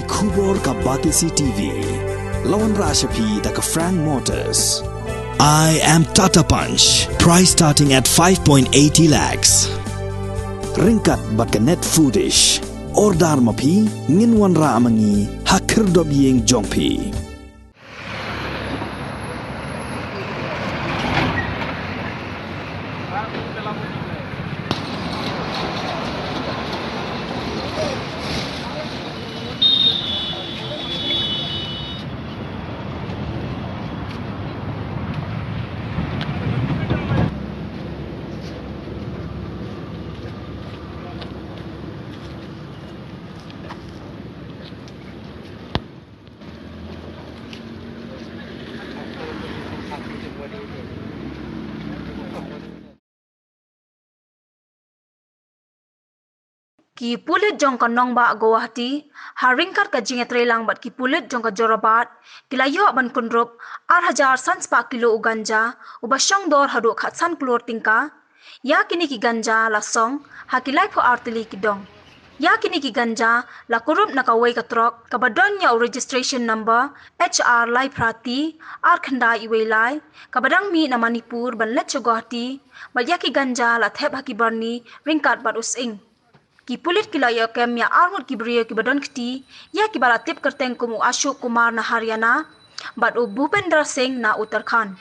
Kubor ka Batisi TV. Lawan Rashapi da ka Frank Motors. I am Tata Punch. Price starting at 5.80 lakhs. Ringkat bat ka net foodish. Ordar mapi nginwan ra amangi hakir dob yeng jongpi. Ki Pulit jong ka nong ba Guwahati, haringkat ka jinget relang bat ki Pulit jong ka Jorabat, kilayo ban kundrup, 8,000 sans kilo u ganja, uba Shongdor haduk hat san Klur tingka, ya kini ki ganja lasong, hakilai po artili ki dong. Ya kini ki ganja la kurup nakawai ka trok, kabadon ya u registration number, HR lai prati, ar khandai iwai lai, kabadang mi na Manipur ban let Guwahati, bat ya ki ganja la thep haki barni, ringkat bat using. Ki Pulit kilaya kem ya armut ki beriya ki badan kiti ya ki bala tip kerteng kumu Ashok Kumar na Haryana bat u Bhupendra Singh na Uttarakhand.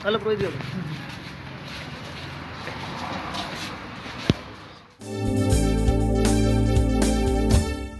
Halo,